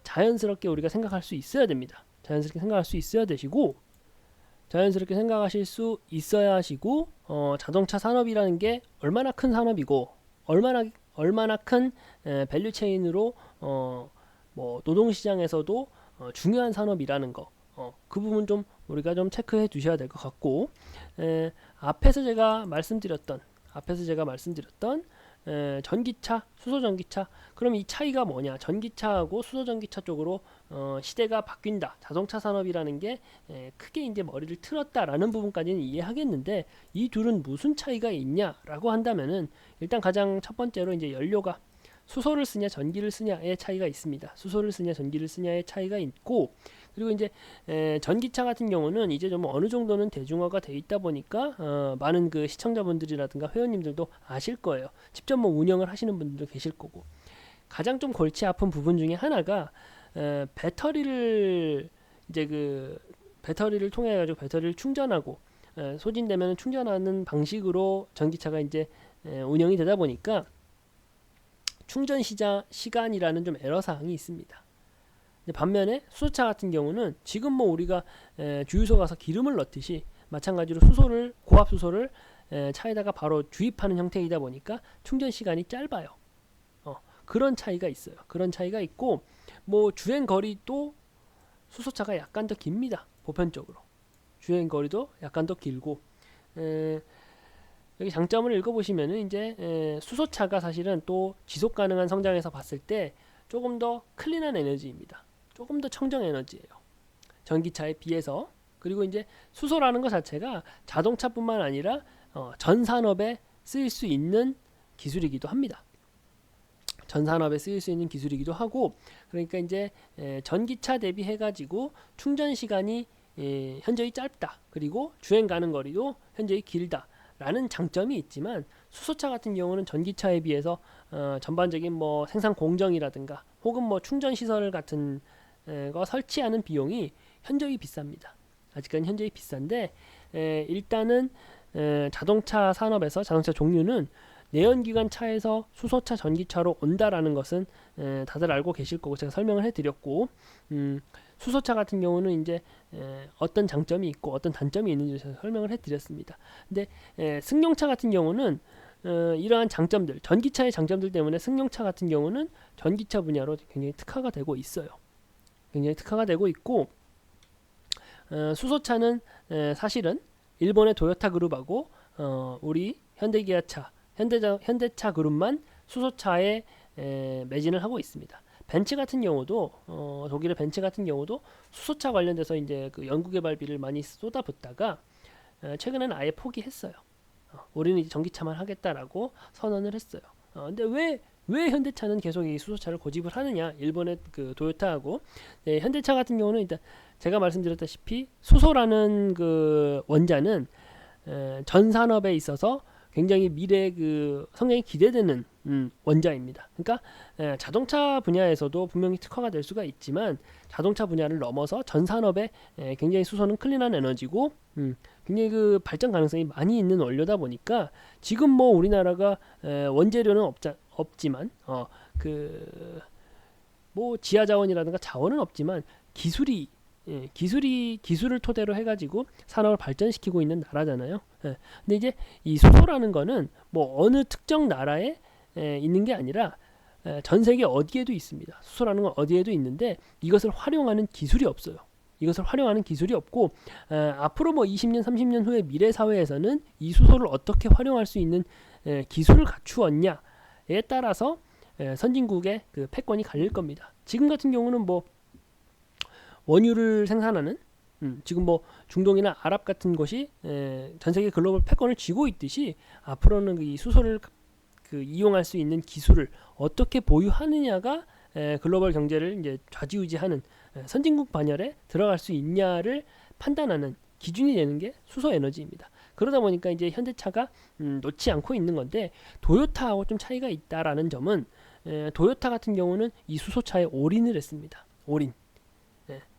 자연스럽게 우리가 생각할 수 있어야 됩니다. 자연스럽게 생각할 수 있어야 되시고, 자연스럽게 생각하실 수 있어야 하시고, 자동차 산업이라는 게 얼마나 큰 산업이고 얼마나 큰 밸류 체인으로 뭐 노동시장에서도 중요한 산업이라는 거, 그 부분 좀 우리가 좀 체크해 두셔야 될 것 같고, 앞에서 제가 말씀드렸던 전기차, 수소전기차, 그럼 이 차이가 뭐냐? 전기차하고 수소전기차 쪽으로 시대가 바뀐다, 자동차 산업이라는 게 크게 이제 머리를 틀었다라는 부분까지는 이해하겠는데, 이 둘은 무슨 차이가 있냐라고 한다면은, 일단 가장 첫 번째로 이제 연료가 수소를 쓰냐 전기를 쓰냐의 차이가 있습니다. 수소를 쓰냐 전기를 쓰냐의 차이가 있고, 그리고 이제 전기차 같은 경우는 이제 좀 어느 정도는 대중화가 돼 있다 보니까 많은 그 시청자분들이라든가 회원님들도 아실 거예요. 직접 뭐 운영을 하시는 분들도 계실 거고, 가장 좀 골치 아픈 부분 중에 하나가 배터리를 통해 가지고 배터리를 충전하고 소진되면 충전하는 방식으로 전기차가 이제 운영이 되다 보니까 충전 시간이라는 좀 애로 사항이 있습니다. 반면에 수소차 같은 경우는 지금 뭐 우리가 주유소 가서 기름을 넣듯이 마찬가지로 고압 수소를 차에다가 바로 주입하는 형태이다 보니까 충전 시간이 짧아요. 그런 차이가 있어요. 그런 차이가 있고, 뭐 주행 거리도 수소차가 약간 더 깁니다. 보편적으로 주행 거리도 약간 더 길고, 여기 장점을 읽어보시면은 이제 수소차가 사실은 또 지속 가능한 성장에서 봤을 때 조금 더 클린한 에너지입니다. 조금 더 청정 에너지예요, 전기차에 비해서. 그리고 이제 수소라는 것 자체가 자동차뿐만 아니라 전 산업에 쓰일 수 있는 기술이기도 합니다. 전 산업에 쓰일 수 있는 기술이기도 하고, 그러니까 이제 전기차 대비해 가지고 충전 시간이 현저히 짧다, 그리고 주행 가는 거리도 현저히 길다 라는 장점이 있지만, 수소차 같은 경우는 전기차에 비해서 전반적인 뭐 생산 공정이라든가 혹은 뭐 충전 시설 같은 거 설치하는 비용이 현저히 비쌉니다. 아직까지 현저히 비싼데, 일단은 자동차 산업에서, 자동차 종류는 내연기관 차에서 수소차, 전기차로 온다라는 것은 다들 알고 계실 거고 제가 설명을 해드렸고, 수소차 같은 경우는 이제 어떤 장점이 있고 어떤 단점이 있는지 제가 설명을 해드렸습니다. 근데 승용차 같은 경우는 이러한 장점들, 전기차의 장점들 때문에 승용차 같은 경우는 전기차 분야로 굉장히 특화가 되고 있어요. 굉장히 특화가 되고 있고, 수소차는 사실은 일본의 도요타 그룹하고 우리 현대기아차, 현대차 그룹만 수소차에 매진을 하고 있습니다. 벤츠 같은 경우도 독일의 벤츠 같은 경우도 수소차 관련돼서 이제 그 연구개발비를 많이 쏟아붓다가 최근에는 아예 포기했어요. 우리는 이제 전기차만 하겠다라고 선언을 했어요. 근데 왜 현대차는 계속 이 수소차를 고집을 하느냐? 일본의 그 도요타하고, 현대차 같은 경우는 일단 제가 말씀드렸다시피 수소라는 그 원자는 전 산업에 있어서 굉장히 미래 그 성장이 기대되는 원자입니다. 그러니까 자동차 분야에서도 분명히 특화가 될 수가 있지만, 자동차 분야를 넘어서 전 산업에 굉장히 수소는 클린한 에너지고 굉장히 그 발전 가능성이 많이 있는 원료다 보니까, 지금 뭐 우리나라가 원재료는 없지만 뭐 지하 자원이라든가 자원은 없지만 기술을 토대로 해가지고 산업을 발전시키고 있는 나라잖아요. 근데 이제 이 수소라는 거는 뭐 어느 특정 나라에 있는 게 아니라 전 세계 어디에도 있습니다. 수소라는 건 어디에도 있는데 이것을 활용하는 기술이 없어요. 이것을 활용하는 기술이 없고 앞으로 뭐 20년, 30년 후의 미래 사회에서는 이 수소를 어떻게 활용할 수 있는 기술을 갖추었냐에 따라서 선진국의 그 패권이 갈릴 겁니다. 지금 같은 경우는 뭐 원유를 생산하는 지금 뭐 중동이나 아랍 같은 곳이 전 세계 글로벌 패권을 쥐고 있듯이 앞으로는 이 수소를 그 이용할 수 있는 기술을 어떻게 보유하느냐가 글로벌 경제를 이제 좌지우지하는 선진국 반열에 들어갈 수 있냐를 판단하는 기준이 되는 게 수소 에너지입니다. 그러다 보니까 이제 현대차가 놓지 않고 있는 건데 도요타하고 좀 차이가 있다라는 점은 도요타 같은 경우는 이 수소차에 올인을 했습니다. 올인.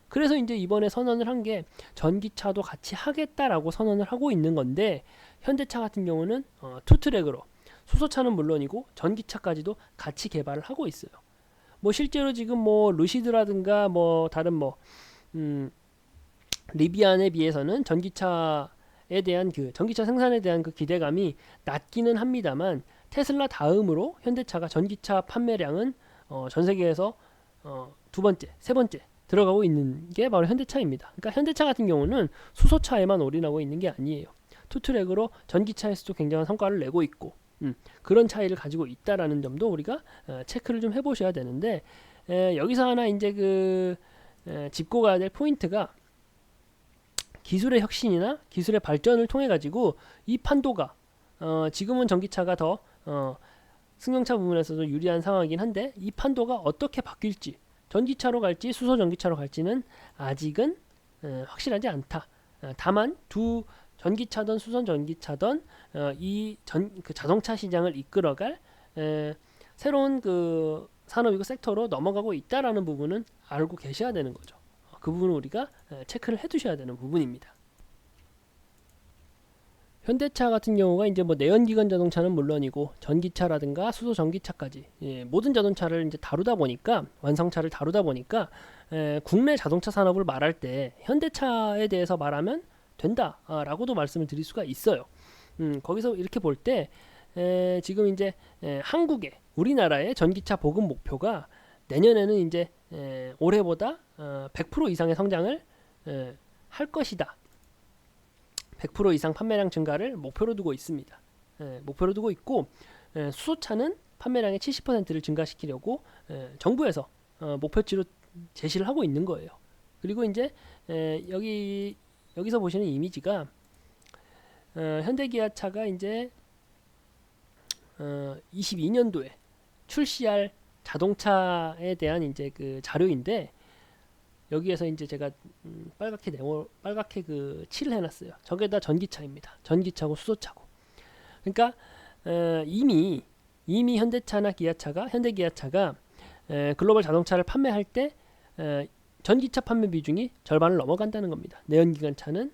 그래서 이제 이번에 선언을 한 게 전기차도 같이 하겠다라고 선언을 하고 있는 건데 현대차 같은 경우는 투트랙으로 수소차는 물론이고 전기차까지도 같이 개발을 하고 있어요. 뭐 실제로 지금 뭐 루시드라든가 뭐 다른 뭐 리비안에 비해서는 전기차에 대한 그 전기차 생산에 대한 그 기대감이 낮기는 합니다만 테슬라 다음으로 현대차가 전기차 판매량은 전 세계에서 두 번째, 세 번째 들어가고 있는 게 바로 현대차입니다. 그러니까 현대차 같은 경우는 수소차에만 올인하고 있는 게 아니에요. 투트랙으로 전기차에서도 굉장한 성과를 내고 있고 그런 차이를 가지고 있다라는 점도 우리가 체크를 좀 해보셔야 되는데 여기서 하나 이제 그 짚고 가야 될 포인트가 기술의 혁신이나 기술의 발전을 통해 가지고 이 판도가 지금은 전기차가 더 승용차 부분에서도 유리한 상황이긴 한데 이 판도가 어떻게 바뀔지 전기차로 갈지 수소 전기차로 갈지는 아직은 확실하지 않다. 다만 두 전기차든 수소 전기차든 그 자동차 시장을 이끌어갈 새로운 그 산업이고 섹터로 넘어가고 있다라는 부분은 알고 계셔야 되는 거죠. 그 부분을 우리가 체크를 해두셔야 되는 부분입니다. 현대차 같은 경우가 이제 뭐 내연기관 자동차는 물론이고 전기차라든가 수소 전기차까지 모든 자동차를 이제 다루다 보니까 완성차를 다루다 보니까 국내 자동차 산업을 말할 때 현대차에 대해서 말하면 된다라고도 말씀을 드릴 수가 있어요. 거기서 이렇게 볼 때 지금 이제 한국의 우리나라의 전기차 보급 목표가 내년에는 이제 올해보다 100% 이상의 성장을 할 것이다. 100% 이상 판매량 증가를 목표로 두고 있습니다. 목표로 두고 있고 수소차는 판매량의 70%를 증가시키려고 정부에서 목표치로 제시를 하고 있는 거예요. 그리고 이제 여기서 보시는 이미지가 현대기아차가 이제 22년도에 출시할 자동차에 대한 이제 그 자료인데 여기에서 이제 제가 빨갛게 그 칠을 해놨어요. 저게 다 전기차입니다. 전기차고 수소차고. 그러니까 이미 현대차나 현대기아차가 글로벌 자동차를 판매할 때 전기차 판매 비중이 절반을 넘어간다는 겁니다. 내연기관 차는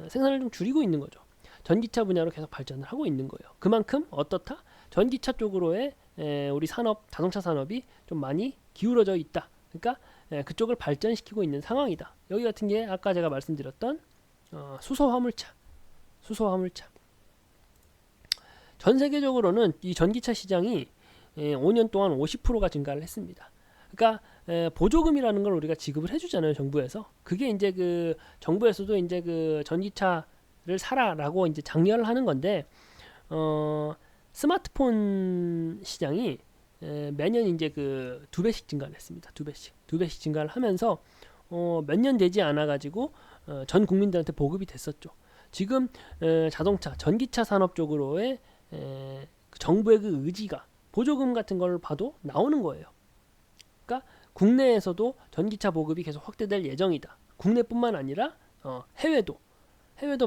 생산을 좀 줄이고 있는 거죠. 전기차 분야로 계속 발전을 하고 있는 거예요. 그만큼 어떻다? 전기차 쪽으로의 우리 자동차 산업이 좀 많이 기울어져 있다. 그러니까 그쪽을 발전시키고 있는 상황이다. 여기 같은 게 아까 제가 말씀드렸던 수소 화물차. 전 세계적으로는 이 전기차 시장이 5년 동안 50%가 증가를 했습니다. 그러니까 보조금이라는 걸 우리가 지급을 해주잖아요, 정부에서. 그게 이제 그 정부에서도 이제 그 전기차를 사라라고 이제 장려를 하는 건데 스마트폰 시장이 매년 이제 그 2배씩 증가를 했습니다. 2배씩 증가를 하면서 몇 년 되지 않아 가지고 전 국민들한테 보급이 됐었죠. 지금 전기차 산업 쪽으로의 정부의 그 의지가 보조금 같은 걸 봐도 나오는 거예요. 그러니까 국내에서도 전기차 보급이 계속 확대될 예정이다. 국내뿐만 아니라 해외도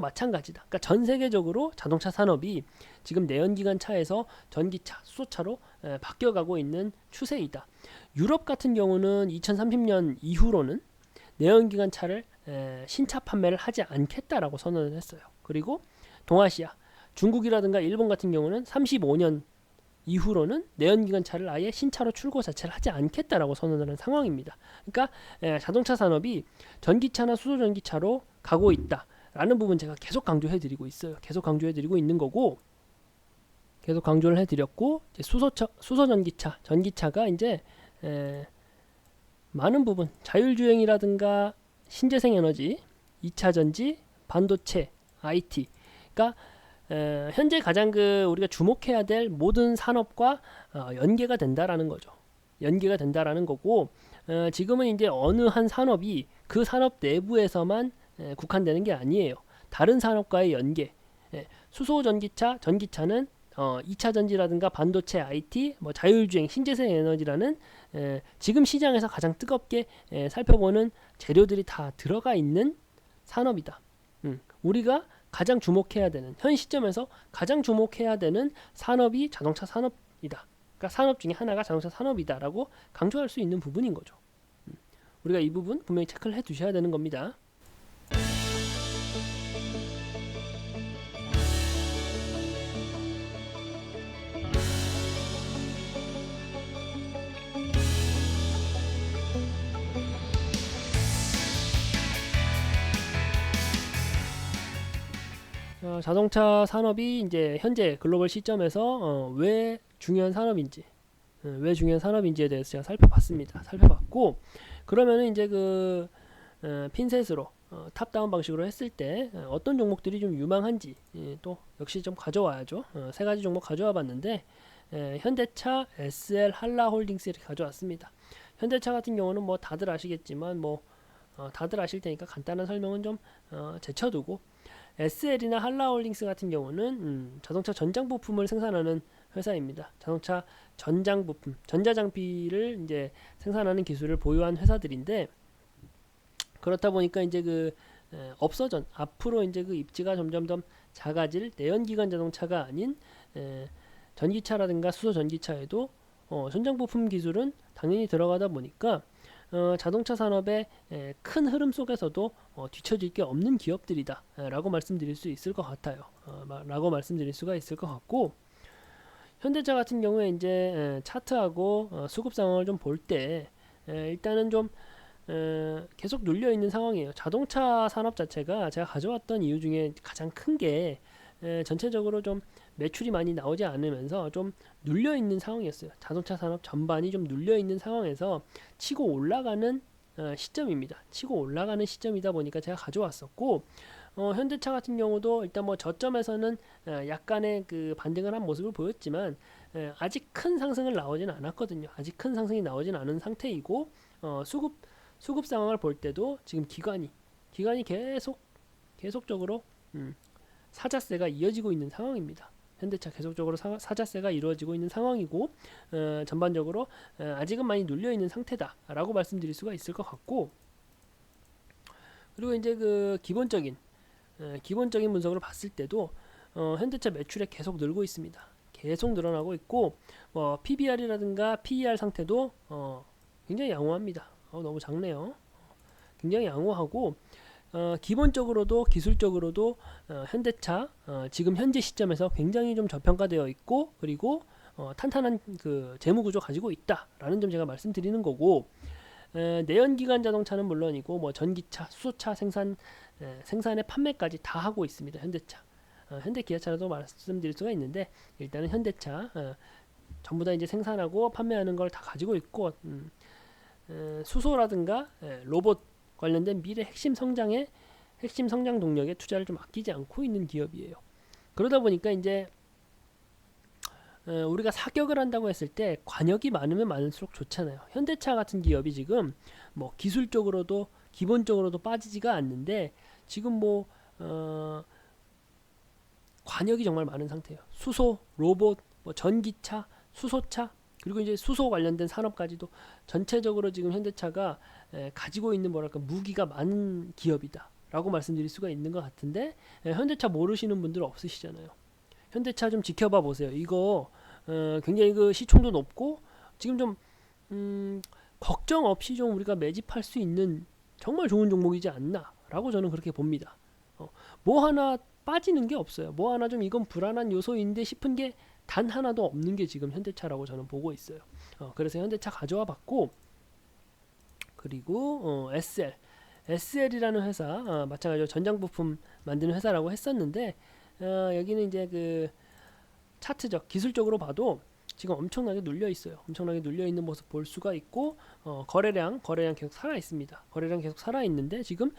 마찬가지다. 그러니까 전 세계적으로 자동차 산업이 지금 내연기관 차에서 전기차, 수소차로 바뀌어가고 있는 추세이다. 유럽 같은 경우는 2030년 이후로는 내연기관 차를 신차 판매를 하지 않겠다라고 선언을 했어요. 그리고 동아시아, 중국이라든가 일본 같은 경우는 35년 이후로는 내연기관 차를 아예 신차로 출고 자체를 하지 않겠다라고 선언을 한 상황입니다. 그러니까 자동차 산업이 전기차나 수소 전기차로 가고 있다. 라는 부분 제가 계속 강조해드리고 있어요. 계속 강조해드리고 있는 거고 계속 강조를 해드렸고, 이제 수소 전기차가 이제 많은 부분 자율주행이라든가 신재생 에너지, 2차 전지, 반도체, IT, 그러니까 현재 가장 우리가 주목해야 될 모든 산업과 연계가 된다라는 거죠. 연계가 된다라는 거고, 지금은 이제 어느 한 산업이 그 산업 내부에서만 국한되는 게 아니에요. 다른 산업과의 연계. 수소 전기차는 2차 전지라든가 반도체, IT, 뭐 자율주행, 신재생 에너지라는 지금 시장에서 가장 뜨겁게 살펴보는 재료들이 다 들어가 있는 산업이다. 우리가 가장 주목해야 되는, 현 시점에서 가장 주목해야 되는 산업이 자동차 산업이다. 그러니까 산업 중에 하나가 자동차 산업이다라고 강조할 수 있는 부분인 거죠. 우리가 이 부분 분명히 체크를 해 두셔야 되는 겁니다. 자동차 산업이 이제 현재 글로벌 시점에서 왜 중요한 산업인지에 대해서 제가 살펴봤고, 그러면은 이제 핀셋으로 탑다운 방식으로 했을 때 어떤 종목들이 좀 유망한지 또 역시 좀 가져와야죠. 세 가지 종목 가져와 봤는데, 현대차, SL, 한라홀딩스 이렇게 가져왔습니다. 현대차 같은 경우는 뭐 다들 아시겠지만 다들 아실 테니까 간단한 설명은 좀 제쳐두고, SL이나 한라홀딩스 같은 경우는 자동차 전장 부품을 생산하는 회사입니다. 자동차 전장 부품, 전자장비를 이제 생산하는 기술을 보유한 회사들인데, 그렇다 보니까 이제 업서전 앞으로 이제 입지가 점점 더 작아질 내연기관 자동차가 아닌 전기차라든가 수소 전기차에도 전장 부품 기술은 당연히 들어가다 보니까 자동차 산업의 큰 흐름 속에서도 뒤처질 게 없는 기업들이다 라고 말씀드릴 수 있을 것 같아요. 라고 말씀드릴 수가 있을 것 같고, 현대차 같은 경우에 이제 차트하고 수급 상황을 좀 볼 때 일단은 좀 계속 눌려 있는 상황이에요. 자동차 산업 자체가 제가 가져왔던 이유 중에 가장 큰 게 전체적으로 좀 매출이 많이 나오지 않으면서 좀 눌려 있는 상황이었어요. 자동차 산업 전반이 좀 눌려 있는 상황에서 치고 올라가는 시점입니다. 치고 올라가는 시점이다 보니까 제가 가져왔었고, 현대차 같은 경우도 일단 뭐 저점에서는 약간의 반등을 한 모습을 보였지만 아직 큰 상승을 나오지는 않았거든요. 아직 큰 상승이 나오진 않은 상태이고, 수급 상황을 볼 때도 지금 기관이 계속적으로 사자세가 이어지고 있는 상황입니다. 현대차 계속적으로 사자세가 이루어지고 있는 상황이고, 전반적으로 아직은 많이 눌려 있는 상태다라고 말씀드릴 수가 있을 것 같고, 그리고 이제 기본적인 분석으로 봤을 때도 현대차 매출에 계속 늘고 있습니다. 계속 늘어나고 있고, PBR이라든가 PER 상태도 굉장히 양호합니다. 너무 작네요. 굉장히 양호하고, 기본적으로도 기술적으로도 현대차 지금 현재 시점에서 굉장히 좀 저평가되어 있고, 그리고 탄탄한 재무구조 가지고 있다라는 점 제가 말씀드리는 거고, 내연기관 자동차는 물론이고 뭐 전기차, 수소차 생산의 판매까지 다 하고 있습니다. 현대차. 현대기아차라도 말씀드릴 수가 있는데, 일단은 현대차 전부 다 이제 생산하고 판매하는 걸 다 가지고 있고, 수소라든가 로봇 관련된 미래 핵심 성장 동력에 투자를 좀 아끼지 않고 있는 기업이에요. 그러다 보니까 이제 우리가 사격을 한다고 했을 때 관역이 많으면 많을수록 좋잖아요. 현대차 같은 기업이 지금 뭐 기술적으로도 기본적으로도 빠지지가 않는데, 지금 관역이 정말 많은 상태예요. 수소, 로봇, 전기차, 수소차, 그리고 이제 수소 관련된 산업까지도 전체적으로 지금 현대차가 가지고 있는 무기가 많은 기업이다라고 말씀드릴 수가 있는 것 같은데, 현대차 모르시는 분들 없으시잖아요. 현대차 좀 지켜봐 보세요. 이거 굉장히 시총도 높고 지금 좀 걱정 없이 좀 우리가 매집할 수 있는 정말 좋은 종목이지 않나라고 저는 그렇게 봅니다. 뭐 하나 빠지는 게 없어요. 뭐 하나 좀 이건 불안한 요소인데 싶은 게 단 하나도 없는 게 지금 현대차라고 저는 보고 있어요. 그래서 현대차 가져와 봤고, 그리고 SL이라는 회사, 마찬가지로 전장 부품 만드는 회사라고 했었는데, 여기는 이제 차트적 기술적으로 봐도 지금 엄청나게 눌려 있어요. 엄청나게 눌려 있는 모습 볼 수가 있고 거래량 계속 살아 있습니다. 거래량 계속 살아 있는데 지금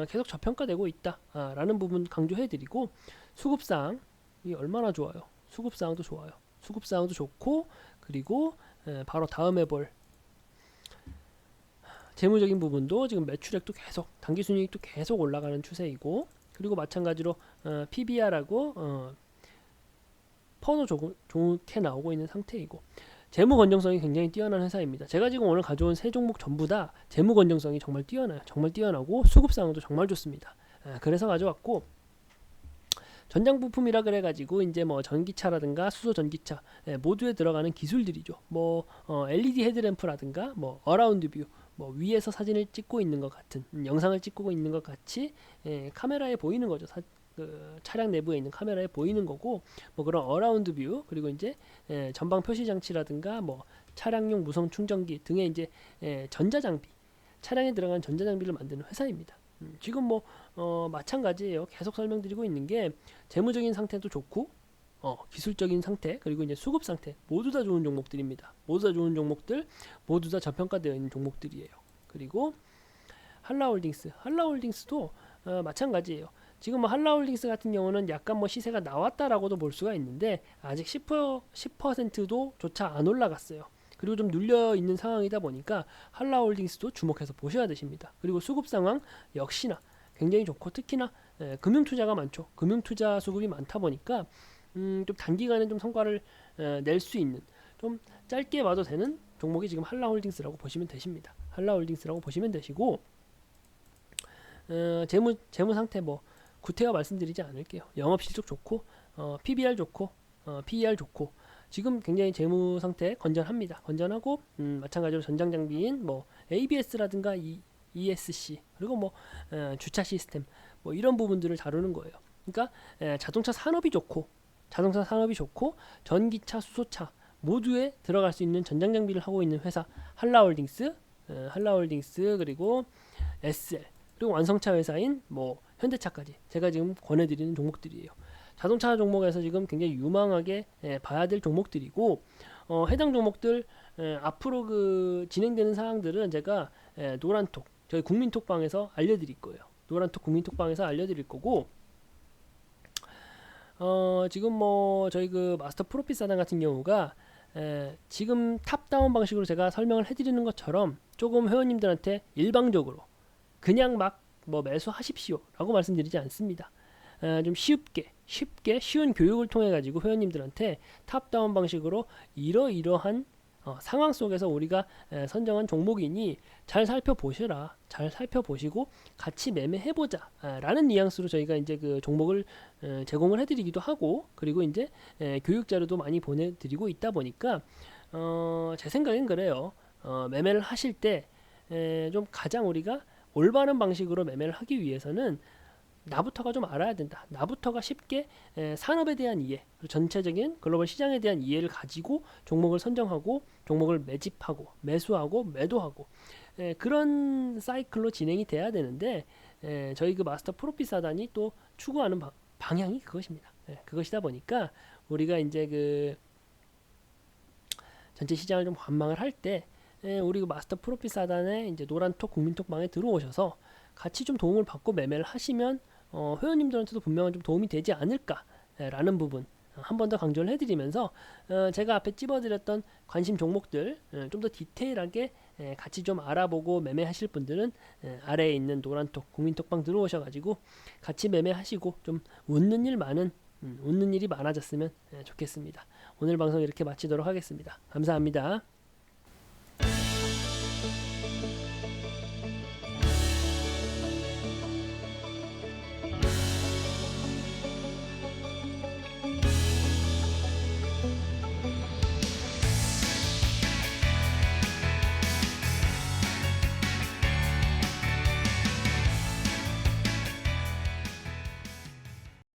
계속 저평가되고 있다라는 부분 강조해드리고 수급상이 얼마나 좋아요. 수급상도 좋아요. 수급상도 좋고 그리고 바로 다음에 볼 재무적인 부분도 지금 매출액도 계속 당기순이익도 계속 올라가는 추세이고 그리고 마찬가지로 PBR하고 퍼도 좋게 나오고 있는 상태이고 재무 건전성이 굉장히 뛰어난 회사입니다. 제가 지금 오늘 가져온 세 종목 전부 다 재무 건전성이 정말 뛰어나요. 정말 뛰어나고 수급상도 정말 좋습니다. 그래서 가져왔고 전장 부품이라 그래가지고 이제 뭐 전기차라든가 수소 전기차 모두에 들어가는 기술들이죠. 뭐 LED 헤드램프라든가 뭐 어라운드 뷰 뭐 위에서 사진을 찍고 있는 것 같은 영상을 찍고 있는 것 같이 카메라에 보이는 거죠. 차량 내부에 있는 카메라에 보이는 거고 뭐 그런 어라운드 뷰 그리고 이제 전방 표시 장치라든가 뭐 차량용 무선 충전기 등의 이제 전자장비 차량에 들어간 전자장비를 만드는 회사입니다. 지금 뭐 마찬가지예요. 계속 설명드리고 있는 게 재무적인 상태도 좋고 기술적인 상태 그리고 이제 수급 상태 모두 다 좋은 종목들입니다. 모두 다 좋은 종목들 모두 다 저평가되어 있는 종목들이에요. 그리고 한라홀딩스도 마찬가지예요. 지금 뭐 한라홀딩스 같은 경우는 약간 뭐 시세가 나왔다라고도 볼 수가 있는데 아직 10%도 조차 안 올라갔어요. 그리고 좀 눌려 있는 상황이다 보니까 한라홀딩스도 주목해서 보셔야 되십니다. 그리고 수급 상황 역시나 굉장히 좋고 특히나 금융 투자가 많죠. 금융 투자 수급이 많다 보니까 좀 단기간에 좀 성과를 낼 수 있는 좀 짧게 봐도 되는 종목이 지금 한라홀딩스라고 보시면 되십니다. 한라홀딩스라고 보시면 되시고 재무 상태 뭐 구태여 말씀드리지 않을게요. 영업실적 좋고 PBR 좋고 PER 좋고 지금 굉장히 재무 상태 건전합니다. 건전하고 마찬가지로 전장 장비인 뭐 ABS라든가 ESC 그리고 뭐 주차 시스템 뭐 이런 부분들을 다루는 거예요. 그러니까 자동차 산업이 좋고 전기차, 수소차 모두에 들어갈 수 있는 전장 장비를 하고 있는 회사 한라홀딩스 그리고 SL 그리고 완성차 회사인 뭐 현대차까지 제가 지금 권해드리는 종목들이에요. 자동차 종목에서 지금 굉장히 유망하게 봐야 될 종목들이고 해당 종목들 앞으로 그 진행되는 사항들은 제가 노란톡 저희 국민톡방에서 알려드릴 거예요. 노란톡 국민톡방에서 알려드릴 거고 지금 뭐 저희 그 마스터 프로핏 사단 같은 경우가 지금 탑다운 방식으로 제가 설명을 해드리는 것처럼 조금 회원님들한테 일방적으로 그냥 막 뭐 매수하십시오 라고 말씀드리지 않습니다. 좀 쉽게 쉬운 교육을 통해 가지고 회원님들한테 탑다운 방식으로 이러이러한 상황 속에서 우리가 선정한 종목이니 잘 살펴보시라. 잘 살펴보시고 같이 매매해보자 라는 뉘앙스로 저희가 이제 그 종목을 제공을 해드리기도 하고 그리고 이제 교육 자료도 많이 보내드리고 있다 보니까 제 생각엔 그래요. 매매를 하실 때 좀 가장 우리가 올바른 방식으로 매매를 하기 위해서는 나부터가 좀 알아야 된다. 나부터가 쉽게 산업에 대한 이해, 그리고 전체적인 글로벌 시장에 대한 이해를 가지고 종목을 선정하고 종목을 매집하고 매수하고 매도하고 그런 사이클로 진행이 돼야 되는데 저희 그 마스터 프로핏 사단이 또 추구하는 방향이 그것입니다. 그것이다 보니까 우리가 이제 그 전체 시장을 좀 관망을 할 때 우리 그 마스터 프로핏 사단의 이제 노란톡 국민톡방에 들어오셔서 같이 좀 도움을 받고 매매를 하시면 회원님들한테도 분명히 좀 도움이 되지 않을까라는 부분 한 번 더 강조를 해드리면서 제가 앞에 찝어드렸던 관심 종목들 좀 더 디테일하게 같이 좀 알아보고 매매하실 분들은 아래에 있는 노란톡 국민톡방 들어오셔가지고 같이 매매하시고 좀 웃는 일이 많아졌으면 좋겠습니다. 오늘 방송 이렇게 마치도록 하겠습니다. 감사합니다.